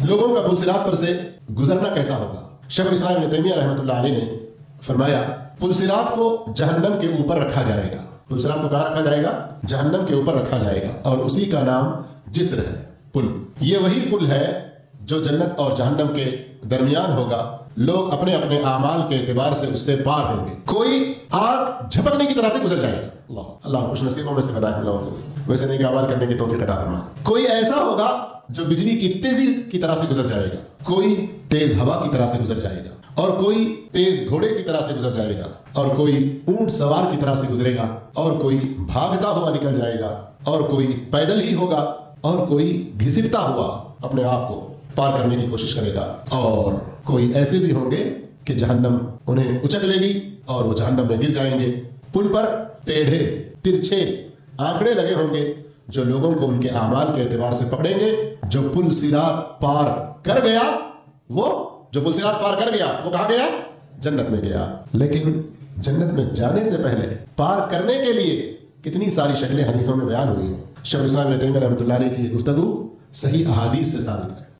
लोगों का पुलसिरात पर से गुजरना कैसा होगा। शेख इस्लाम इब्न तैमिया रहमतुल्लाह अलैह ने फरमाया, पुलसिरात को जहन्नम के ऊपर रखा जाएगा। पुलसिरात को कहाँ रखा जाएगा? जहन्नम के ऊपर रखा जाएगा, और उसी का नाम जिस्र है, पुल। ये वही पुल है जो जन्नत और जहन्नम के दरमियान होगा। लोग अपने अपने आमाल के एतबार से उससे पार होंगे। कोई आग झपकने की तरह से गुजर जाएगा। अल्लाह खुश नसीबों में से बनाए हम लोगों को, वैसे नहीं अमाल करने की तौफीक अता फरमाए। कोई ऐसा होगा जो बिजली की तेजी की तरह से गुजर जाएगा, कोई तेज हवा की तरह से गुजर जाएगा, और कोई तेज घोड़े की तरह से गुजर जाएगा, और कोई ऊंट सवार की तरह से गुजरेगा, और कोई भागता हुआ निकल जाएगा, और कोई पैदल ही होगा, और कोई घिसटता हुआ अपने आप को पार करने की कोशिश करेगा, और कोई ऐसे भी होंगे कि जहन्नम उन्हें उचक लेगी और वो जहन्नम में गिर जाएंगे। पुल पर टेढ़े तिरछे आंकड़े लगे होंगे जो लोगों को उनके आमाल के एतबार से पकड़ेंगे। जो पुल सिरात पार कर गया, वो जो पुल सिरात पार कर गया वो कहाँ गया? जन्नत में गया। लेकिन जन्नत में जाने से पहले पार करने के लिए कितनी सारी शक्लें हदीसों में बयान हुई हैं। शेख इस्लाम इब्न तैमिया रहमतुल्लाह अलैह की गुफ्तगू सही अहादीस से साबित है।